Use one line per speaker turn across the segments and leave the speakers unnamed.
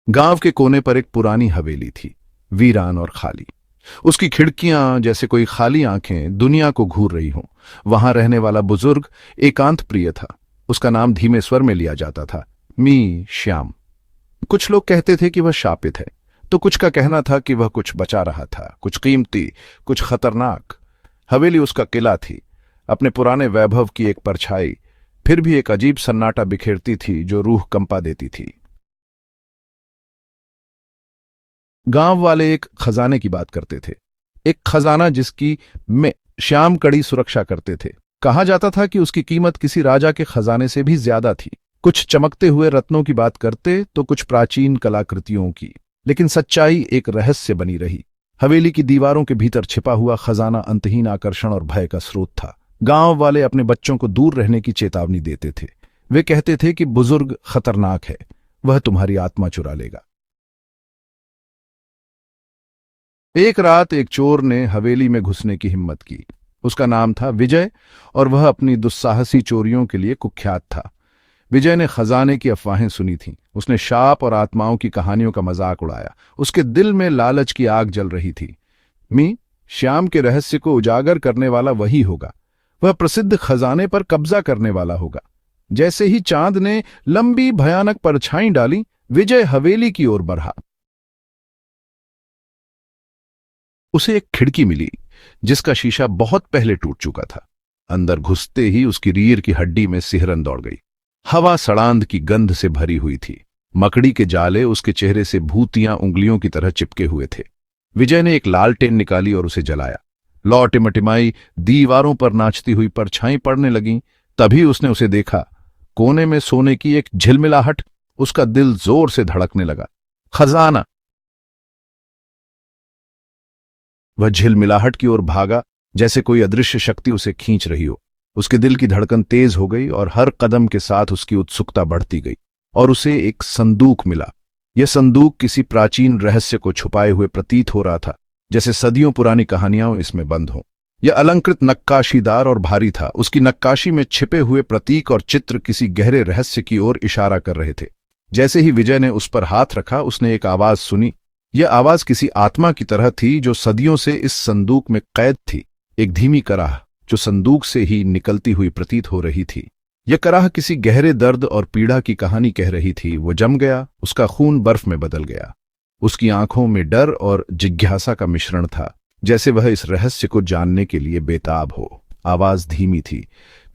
गांव के कोने पर एक पुरानी हवेली थी, वीरान और खाली। उसकी खिड़कियां जैसे कोई खाली आंखें दुनिया को घूर रही हों। वहां रहने वाला बुजुर्ग एकांत प्रिय था। उसका नाम धीमे स्वर में लिया जाता था, मी श्याम। कुछ लोग कहते थे कि वह शापित है, तो कुछ का कहना था कि वह कुछ बचा रहा था, कुछ कीमती, कुछ खतरनाक। हवेली उसका किला थी, अपने पुराने वैभव की एक परछाई, फिर भी एक अजीब सन्नाटा बिखेरती थी जो रूह कंपा देती थी। गांव वाले एक खजाने की बात करते थे, एक खजाना जिसकी में श्याम कड़ी सुरक्षा करते थे। कहा जाता था कि उसकी कीमत किसी राजा के खजाने से भी ज्यादा थी। कुछ चमकते हुए रत्नों की बात करते तो कुछ प्राचीन कलाकृतियों की, लेकिन सच्चाई एक रहस्य बनी रही। हवेली की दीवारों के भीतर छिपा हुआ खजाना अंतहीन आकर्षण और भय का स्रोत था। गांव वाले अपने बच्चों को दूर रहने की चेतावनी देते थे। वे कहते थे कि बुजुर्ग खतरनाक है, वह तुम्हारी आत्मा चुरा लेगा। एक रात एक चोर ने हवेली में घुसने की हिम्मत की। उसका नाम था विजय और वह अपनी दुस्साहसी चोरियों के लिए कुख्यात था। विजय ने खजाने की अफवाहें सुनी थीं। उसने शाप और आत्माओं की कहानियों का मजाक उड़ाया। उसके दिल में लालच की आग जल रही थी। मी श्याम के रहस्य को उजागर करने वाला वही होगा। वह प्रसिद्ध खजाने पर कब्जा करने वाला होगा। जैसे ही चांद ने लंबी भयानक परछाई डाली, विजय हवेली की ओर बढ़ा। उसे एक खिड़की मिली जिसका शीशा बहुत पहले टूट चुका था। अंदर घुसते ही उसकी रीढ़ की हड्डी में सिहरन दौड़ गई। हवा सड़ांध की गंध से भरी हुई थी। मकड़ी के जाले उसके चेहरे से भूतियां उंगलियों की तरह चिपके हुए थे। विजय ने एक लालटेन निकाली और उसे जलाया। लौ टिमटिमाई दीवारों पर नाचती हुई परछाई पड़ने लगीं। तभी उसने उसे देखा, कोने में सोने की एक झिलमिलाहट। उसका दिल जोर से धड़कने लगा। खजाना! वह झिलमिलाहट की ओर भागा, जैसे कोई अदृश्य शक्ति उसे खींच रही हो। उसके दिल की धड़कन तेज हो गई और हर कदम के साथ उसकी उत्सुकता बढ़ती गई। और उसे एक संदूक मिला। यह संदूक किसी प्राचीन रहस्य को छुपाए हुए प्रतीत हो रहा था, जैसे सदियों पुरानी कहानियां इसमें बंद हों। यह अलंकृत, नक्काशीदार और भारी था। उसकी नक्काशी में छिपे हुए प्रतीक और चित्र किसी गहरे रहस्य की ओर इशारा कर रहे थे। जैसे ही विजय ने उस पर हाथ रखा, उसने एक आवाज सुनी। यह आवाज किसी आत्मा की तरह थी जो सदियों से इस संदूक में कैद थी। एक धीमी कराह जो संदूक से ही निकलती हुई प्रतीत हो रही थी। यह कराह किसी गहरे दर्द और पीड़ा की कहानी कह रही थी। वो जम गया, उसका खून बर्फ में बदल गया। उसकी आंखों में डर और जिज्ञासा का मिश्रण था, जैसे वह इस रहस्य को जानने के लिए बेताब हो। आवाज धीमी थी,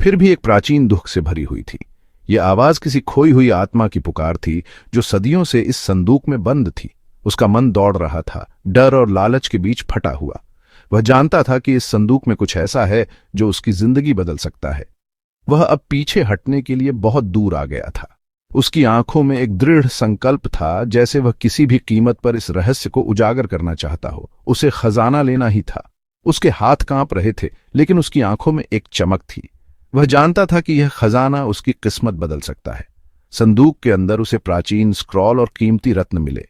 फिर भी एक प्राचीन दुख से भरी हुई थी। यह आवाज किसी खोई हुई आत्मा की पुकार थी जो सदियों से इस संदूक में बंद थी। उसका मन दौड़ रहा था, डर और लालच के बीच फटा हुआ। वह जानता था कि इस संदूक में कुछ ऐसा है जो उसकी जिंदगी बदल सकता है। वह अब पीछे हटने के लिए बहुत दूर आ गया था। उसकी आंखों में एक दृढ़ संकल्प था, जैसे वह किसी भी कीमत पर इस रहस्य को उजागर करना चाहता हो। उसे खजाना लेना ही था। उसके हाथ कांप रहे थे, लेकिन उसकी आंखों में एक चमक थी। वह जानता था कि यह खजाना उसकी किस्मत बदल सकता है। संदूक के अंदर उसे प्राचीन स्क्रॉल और कीमती रत्न मिले।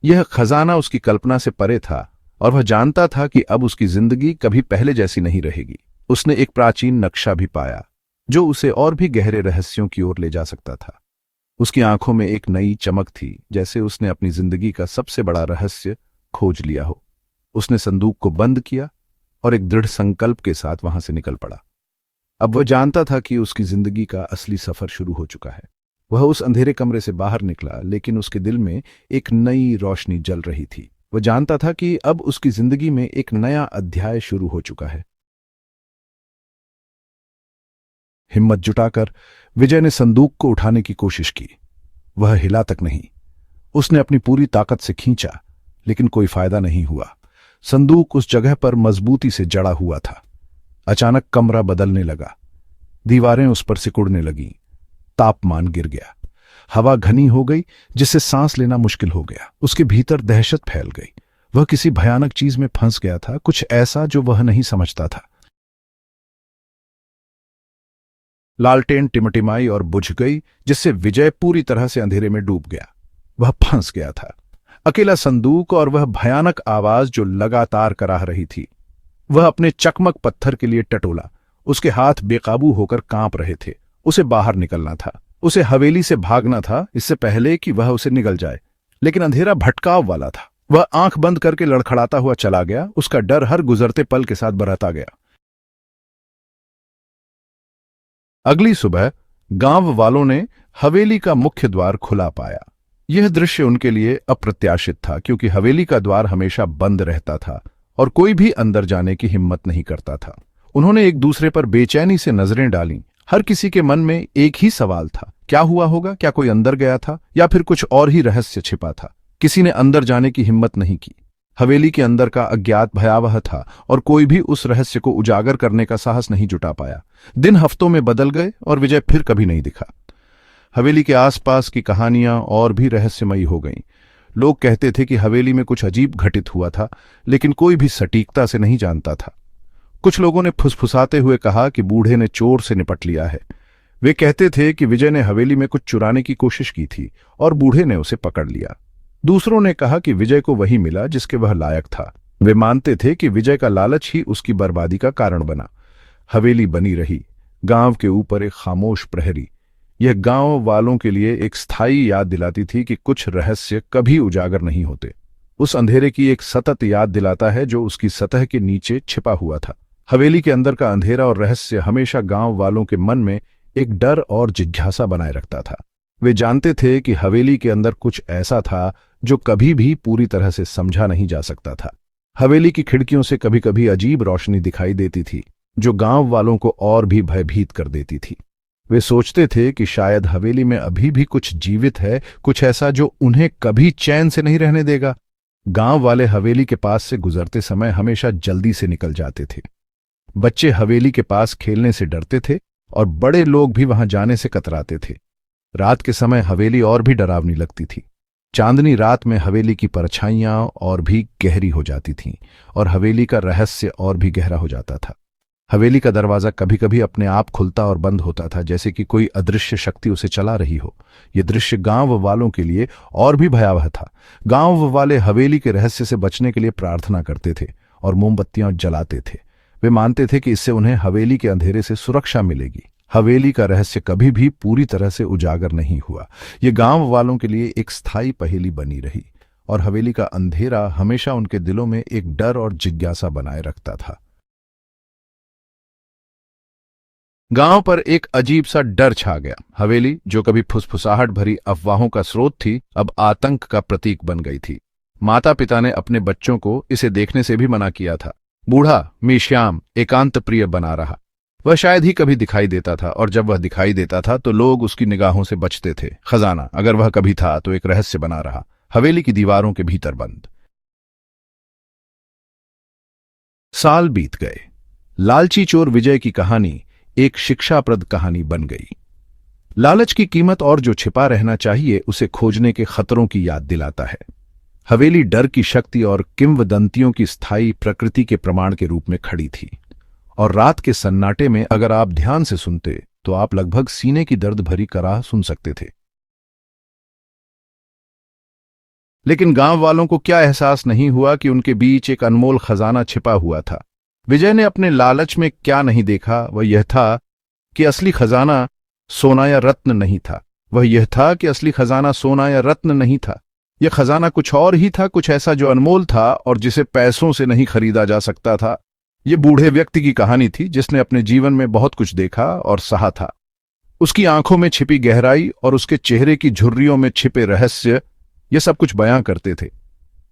यह खजाना उसकी कल्पना से परे था और वह जानता था कि अब उसकी जिंदगी कभी पहले जैसी नहीं रहेगी। उसने एक प्राचीन नक्शा भी पाया जो उसे और भी गहरे रहस्यों की ओर ले जा सकता था। उसकी आंखों में एक नई चमक थी, जैसे उसने अपनी जिंदगी का सबसे बड़ा रहस्य खोज लिया हो। उसने संदूक को बंद किया और एक दृढ़ संकल्प के साथ वहां से निकल पड़ा। अब वह जानता था कि उसकी जिंदगी का असली सफर शुरू हो चुका है। वह उस अंधेरे कमरे से बाहर निकला, लेकिन उसके दिल में एक नई रोशनी जल रही थी। वह जानता था कि अब उसकी जिंदगी में एक नया अध्याय शुरू हो चुका है। हिम्मत जुटाकर विजय ने संदूक को उठाने की कोशिश की। वह हिला तक नहीं। उसने अपनी पूरी ताकत से खींचा, लेकिन कोई फायदा नहीं हुआ। संदूक उस जगह पर मजबूती से जड़ा हुआ था। अचानक कमरा बदलने लगा। दीवारें उस पर सिकुड़ने लगीं। तापमान गिर गया। हवा घनी हो गई, जिससे सांस लेना मुश्किल हो गया। उसके भीतर दहशत फैल गई। वह किसी भयानक चीज में फंस गया था, कुछ ऐसा जो वह नहीं समझता था। लालटेन टिमटिमाई और बुझ गई, जिससे विजय पूरी तरह से अंधेरे में डूब गया। वह फंस गया था। अकेला संदूक और वह भयानक आवाज जो लगातार कराह रही थी। वह अपने चकमक पत्थर के लिए टटोला। उसके हाथ बेकाबू होकर कांप रहे थे। उसे बाहर निकलना था। उसे हवेली से भागना था, इससे पहले कि वह उसे निगल जाए। लेकिन अंधेरा भटकाव वाला था। वह आंख बंद करके लड़खड़ाता हुआ चला गया, उसका डर हर गुजरते पल के साथ बढ़ता गया। अगली सुबह गांव वालों ने हवेली का मुख्य द्वार खुला पाया। यह दृश्य उनके लिए अप्रत्याशित था, क्योंकि हवेली का द्वार हमेशा बंद रहता था और कोई भी अंदर जाने की हिम्मत नहीं करता था। उन्होंने एक दूसरे पर बेचैनी से नजरें डालीं। हर किसी के मन में एक ही सवाल था, क्या हुआ होगा? क्या कोई अंदर गया था या फिर कुछ और ही रहस्य छिपा था? किसी ने अंदर जाने की हिम्मत नहीं की। हवेली के अंदर का अज्ञात भयावह था और कोई भी उस रहस्य को उजागर करने का साहस नहीं जुटा पाया। दिन हफ्तों में बदल गए और विजय फिर कभी नहीं दिखा। हवेली के आसपास की कहानियां और भी रहस्यमयी हो गईं। लोग कहते थे कि हवेली में कुछ अजीब घटित हुआ था, लेकिन कोई भी सटीकता से नहीं जानता था। कुछ लोगों ने फुसफुसाते हुए कहा कि बूढ़े ने चोर से निपट लिया है। वे कहते थे कि विजय ने हवेली में कुछ चुराने की कोशिश की थी और बूढ़े ने उसे पकड़ लिया। दूसरों ने कहा कि विजय को वही मिला जिसके वह लायक था। वे मानते थे कि विजय का लालच ही उसकी बर्बादी का कारण बना। हवेली बनी रही, गांव के ऊपर एक खामोश प्रहरी। यह गांव वालों के लिए एक स्थायी याद दिलाती थी कि कुछ रहस्य कभी उजागर नहीं होते। उस अंधेरे की एक सतत याद दिलाता है जो उसकी सतह के नीचे छिपा हुआ था। हवेली के अंदर का अंधेरा और रहस्य हमेशा गांव वालों के मन में एक डर और जिज्ञासा बनाए रखता था। वे जानते थे कि हवेली के अंदर कुछ ऐसा था जो कभी भी पूरी तरह से समझा नहीं जा सकता था। हवेली की खिड़कियों से कभी कभी अजीब रोशनी दिखाई देती थी, जो गांव वालों को और भी भयभीत कर देती थी। वे सोचते थे कि शायद हवेली में अभी भी कुछ जीवित है, कुछ ऐसा जो उन्हें कभी चैन से नहीं रहने देगा। गांव वाले हवेली के पास से गुजरते समय हमेशा जल्दी से निकल जाते थे। बच्चे हवेली के पास खेलने से डरते थे और बड़े लोग भी वहां जाने से कतराते थे। रात के समय हवेली और भी डरावनी लगती थी। चांदनी रात में हवेली की परछाइयां और भी गहरी हो जाती थीं और हवेली का रहस्य और भी गहरा हो जाता था। हवेली का दरवाजा कभी कभी अपने आप खुलता और बंद होता था, जैसे कि कोई अदृश्य शक्ति उसे चला रही हो। यह दृश्य गांव वालों के लिए और भी भयावह था। गांव वाले हवेली के रहस्य से बचने के लिए प्रार्थना करते थे और मोमबत्तियां जलाते थे। वे मानते थे कि इससे उन्हें हवेली के अंधेरे से सुरक्षा मिलेगी। हवेली का रहस्य कभी भी पूरी तरह से उजागर नहीं हुआ। यह गांव वालों के लिए एक स्थायी पहेली बनी रही और हवेली का अंधेरा हमेशा उनके दिलों में एक डर और जिज्ञासा बनाए रखता था। गांव पर एक अजीब सा डर छा गया। हवेली, जो कभी फुसफुसाहट भरी अफवाहों का स्रोत थी, अब आतंक का प्रतीक बन गई थी। माता पिता ने अपने बच्चों को इसे देखने से भी मना किया था। बूढ़ा मीश्याम एकांत प्रिय बना रहा। वह शायद ही कभी दिखाई देता था और जब वह दिखाई देता था तो लोग उसकी निगाहों से बचते थे। खजाना, अगर वह कभी था तो एक रहस्य बना रहा, हवेली की दीवारों के भीतर बंद। साल बीत गए। लालची चोर विजय की कहानी एक शिक्षाप्रद कहानी बन गई। लालच की कीमत और जो छिपा रहना चाहिए उसे खोजने के खतरों की याद दिलाता है। हवेली डर की शक्ति और किंवदंतियों की स्थायी प्रकृति के प्रमाण के रूप में खड़ी थी, और रात के सन्नाटे में अगर आप ध्यान से सुनते तो आप लगभग सीने की दर्द भरी कराह सुन सकते थे। लेकिन गांव वालों को क्या एहसास नहीं हुआ कि उनके बीच एक अनमोल खजाना छिपा हुआ था। विजय ने अपने लालच में क्या नहीं देखा, वह यह था कि असली खजाना सोना या रत्न नहीं था। वह यह था कि असली खजाना सोना या रत्न नहीं था। यह खजाना कुछ और ही था, कुछ ऐसा जो अनमोल था और जिसे पैसों से नहीं खरीदा जा सकता था। यह बूढ़े व्यक्ति की कहानी थी जिसने अपने जीवन में बहुत कुछ देखा और सहा था। उसकी आंखों में छिपी गहराई और उसके चेहरे की झुर्रियों में छिपे रहस्य यह सब कुछ बयां करते थे।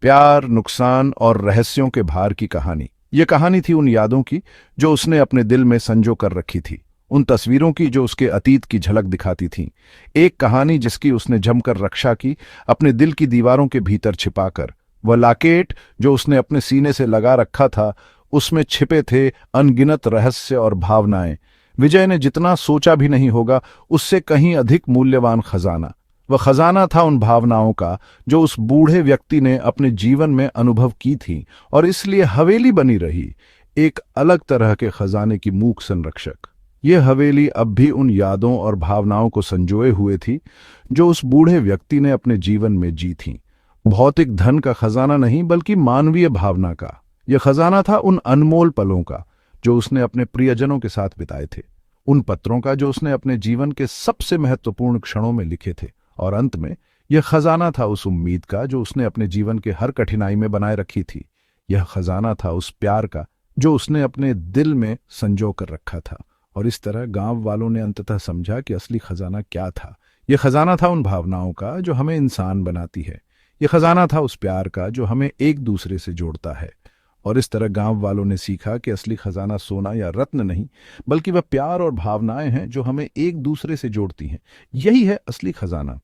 प्यार, नुकसान और रहस्यों के भार की कहानी। यह कहानी थी उन यादों की जो उसने अपने दिल में संजो कर रखी थी, उन तस्वीरों की जो उसके अतीत की झलक दिखाती थीं। एक कहानी जिसकी उसने जमकर रक्षा की, अपने दिल की दीवारों के भीतर छिपाकर। वह लाकेट जो उसने अपने सीने से लगा रखा था, उसमें छिपे थे अनगिनत रहस्य और भावनाएं। विजय ने जितना सोचा भी नहीं होगा, उससे कहीं अधिक मूल्यवान खजाना। वह खजाना था उन भावनाओं का जो उस बूढ़े व्यक्ति ने अपने जीवन में अनुभव की थी और इसलिए हवेली बनी रही, एक अलग तरह के खजाने की मूक संरक्षक। यह हवेली अब भी उन यादों और भावनाओं को संजोए हुए थी जो उस बूढ़े व्यक्ति ने अपने जीवन में जी थीं। भौतिक धन का खजाना नहीं, बल्कि मानवीय भावना का। यह खजाना था उन अनमोल पलों का जो उसने अपने प्रियजनों के साथ बिताए थे, उन पत्रों का जो उसने अपने जीवन के सबसे महत्वपूर्ण क्षणों में लिखे थे, और अंत में यह खजाना था उस उम्मीद का जो उसने अपने जीवन के हर कठिनाई में बनाए रखी थी। यह खजाना था उस प्यार का जो उसने अपने दिल में संजो कर रखा था। और इस तरह गांव वालों ने अंततः समझा कि असली खजाना क्या था। यह खजाना था उन भावनाओं का जो हमें इंसान बनाती है। यह खजाना था उस प्यार का जो हमें एक दूसरे से जोड़ता है। और इस तरह गांव वालों ने सीखा कि असली खजाना सोना या रत्न नहीं, बल्कि वह प्यार और भावनाएं हैं जो हमें एक दूसरे से जोड़ती हैं। यही है असली खजाना।